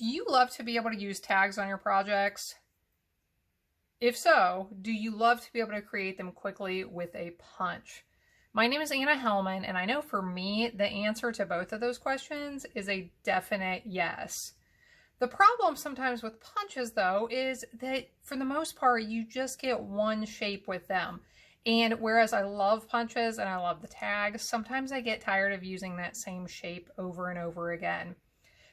Do you love to be able to use tags on your projects? If so, do you love to be able to create them quickly with a punch? My name is Anna Hellman, and I know for me, the answer to both of those questions is a definite yes. The problem sometimes with punches, though, is that for the most part, you just get one shape with them. And whereas I love punches and I love the tags, sometimes I get tired of using that same shape over and over again.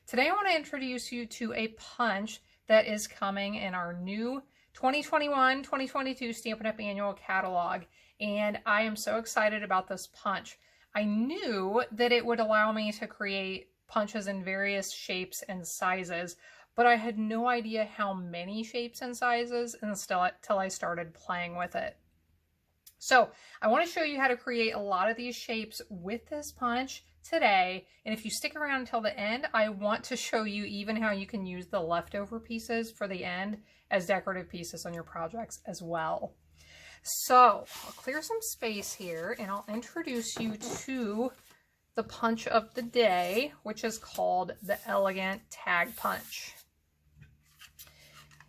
Today, I want to introduce you to a punch that is coming in our new 2021-2022 Stampin' Up! Annual Catalog, and I am so excited about this punch. I knew that it would allow me to create punches in various shapes and sizes, but I had no idea how many shapes and sizes until I started playing with it. So I want to show you how to create a lot of these shapes with this punch today, and if you stick around until the end, I want to show you even how you can use the leftover pieces for the end as decorative pieces on your projects as well. So I'll clear some space here and I'll introduce you to the punch of the day, which is called the Elegant Tag Punch.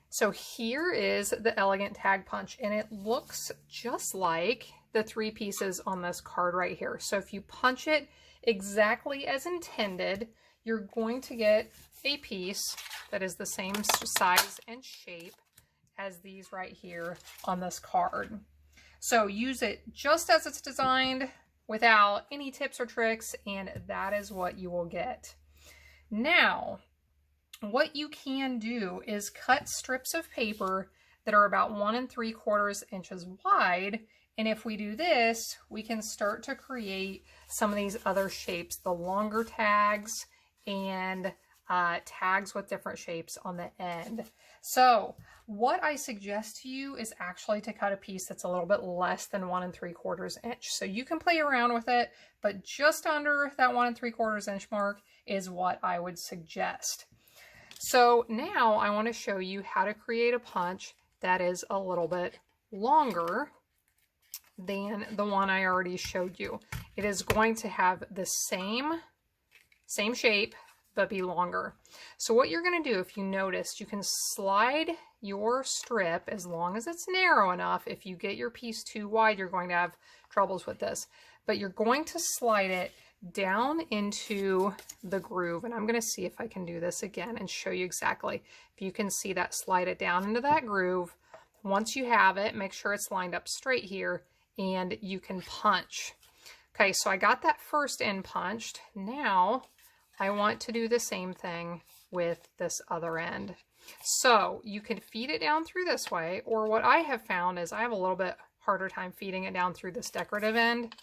So here is the Elegant Tag Punch, and it looks just like the three pieces on this card right here. So if you punch it exactly as intended, you're going to get a piece that is the same size and shape as these right here on this card. So use it just as it's designed without any tips or tricks, and that is what you will get. Now, what you can do is cut strips of paper that are about 1 3/4 inches wide. And if we do this, we can start to create some of these other shapes, the longer tags and tags with different shapes on the end. So what I suggest to you is actually to cut a piece that's a little bit less than 1 3/4 inch. So you can play around with it, but just under that 1 3/4 inch mark is what I would suggest. So now I want to show you how to create a punch that is a little bit longer than the one I already showed you. It is going to have the same shape, but be longer. So what you're going to do, if you noticed, you can slide your strip as long as it's narrow enough. If you get your piece too wide, you're going to have troubles with this. But you're going to slide it down into the groove, and I'm going to see if I can do this again and show you exactly. If you can see that, slide it down into that groove. Once you have it, make sure it's lined up straight here, and you can punch. Okay, so I got that first end punched. Now I want to do the same thing with this other end. So you can feed it down through this way, or what I have found is I have a little bit harder time feeding it down through this decorative end.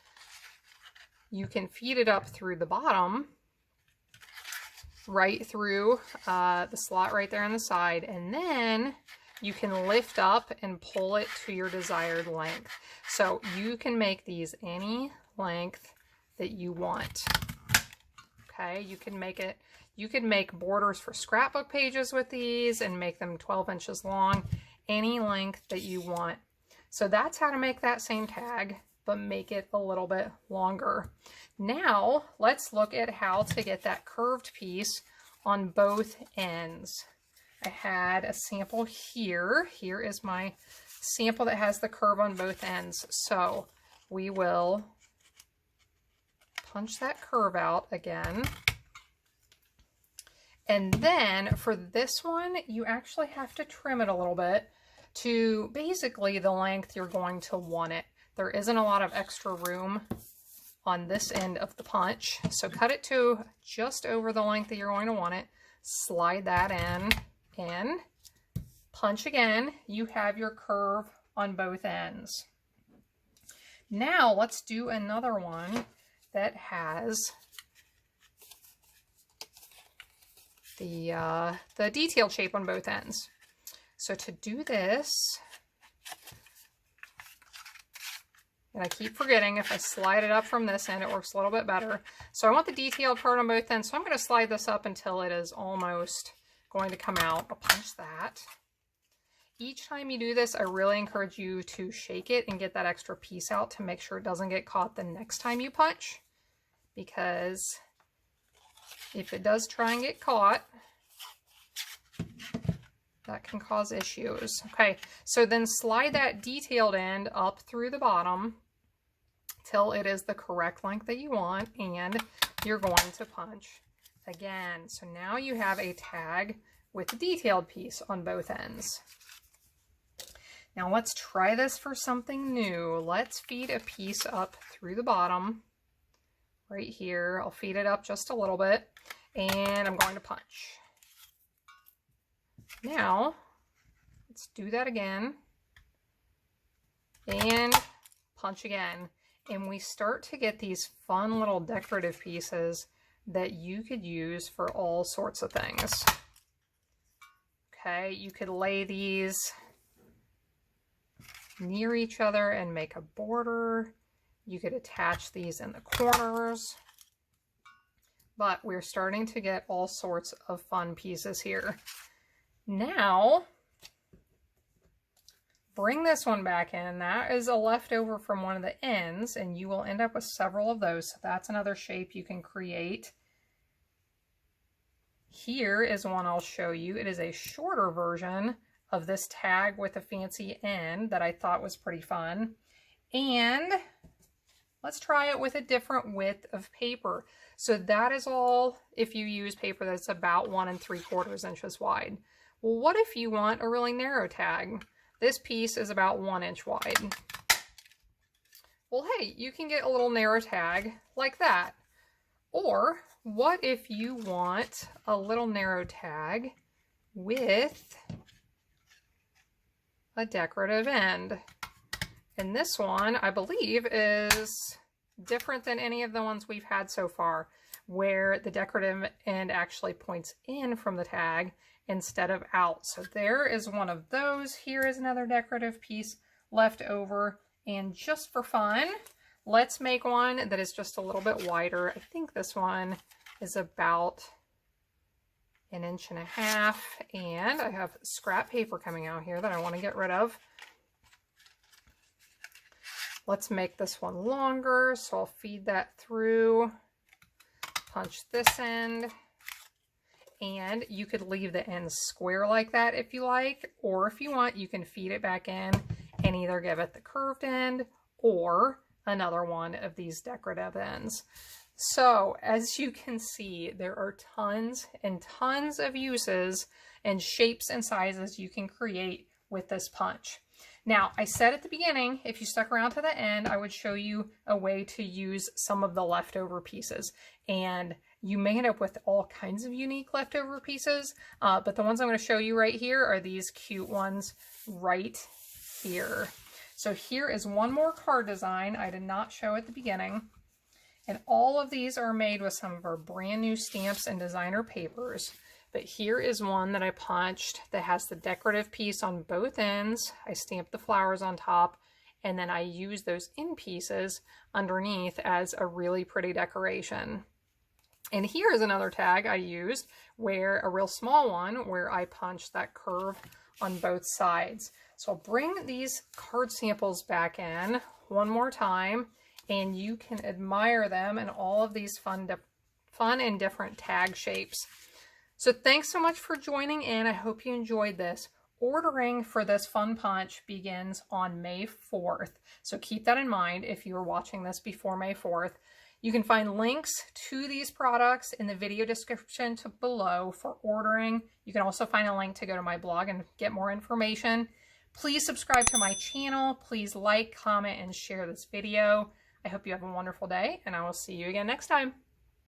You can feed it up through the bottom, right through the slot right there on the side, and then you can lift up and pull it to your desired length. So you can make these any length that you want. Okay, you can make borders for scrapbook pages with these and make them 12 inches long, any length that you want. So that's how to make that same tag, but make it a little bit longer. Now let's look at how to get that curved piece on both ends. I had a sample here. Here is my sample that has the curve on both ends. So we will punch that curve out again. And then for this one, you actually have to trim it a little bit to basically the length you're going to want it. There isn't a lot of extra room on this end of the punch. So cut it to just over the length that you're going to want it. Slide that in, punch again. You have your curve on both ends. Now let's do another one that has the detailed shape on both ends. So to do this, and I keep forgetting, if I slide it up from this end, it works a little bit better. So I want the detailed part on both ends, so I'm going to slide this up until it is almost going to come out. I'll punch that. Each time you do this, I really encourage you to shake it and get that extra piece out to make sure it doesn't get caught the next time you punch, because if it does try and get caught, That can cause issues. Okay, so then slide that detailed end up through the bottom till it is the correct length that you want, and you're going to punch again. So now you have a tag with a detailed piece on both ends. Now let's try this for something new. Let's feed a piece up through the bottom right here. I'll feed it up just a little bit, and I'm going to punch. Now let's do that again and punch again. And we start to get these fun little decorative pieces that you could use for all sorts of things. Okay, you could lay these near each other and make a border. You could attach these in the corners. But we're starting to get all sorts of fun pieces here. Now, bring this one back in. That is a leftover from one of the ends, and you will end up with several of those. So that's another shape you can create. Here is one I'll show you. It is a shorter version of this tag with a fancy end that I thought was pretty fun. And let's try it with a different width of paper. So that is all if you use paper that's about 1 3/4 inches wide. Well, what if you want a really narrow tag? This piece is about 1 inch wide. Well, hey, you can get a little narrow tag like that. Or what if you want a little narrow tag with a decorative end? And this one, I believe, is different than any of the ones we've had so far, where the decorative end actually points in from the tag instead of out. So there is one of those. Here is another decorative piece left over. And just for fun, let's make one that is just a little bit wider. I think this one is about 1.5 inches, and I have scrap paper coming out here that I want to get rid of. Let's make this one longer, so I'll feed that through, punch this end, and you could leave the ends square like that if you like, or if you want, you can feed it back in and either give it the curved end or another one of these decorative ends. So as you can see, there are tons and tons of uses and shapes and sizes you can create with this punch. Now, I said at the beginning, if you stuck around to the end, I would show you a way to use some of the leftover pieces. And you may end up with all kinds of unique leftover pieces, but the ones I'm going to show you right here are these cute ones right here. So here is one more card design I did not show at the beginning. And all of these are made with some of our brand new stamps and designer papers. But here is one that I punched that has the decorative piece on both ends. I stamped the flowers on top, and then I used those end pieces underneath as a really pretty decoration. And here is another tag I used, where a real small one, where I punched that curve on both sides. So I'll bring these card samples back in one more time, and you can admire them in all of these fun and different tag shapes. So thanks so much for joining in. I hope you enjoyed this. Ordering for this fun punch begins on May 4th. So keep that in mind if you are watching this before May 4th. You can find links to these products in the video description below for ordering. You can also find a link to go to my blog and get more information. Please subscribe to my channel. Please like, comment, and share this video. I hope you have a wonderful day, and I will see you again next time.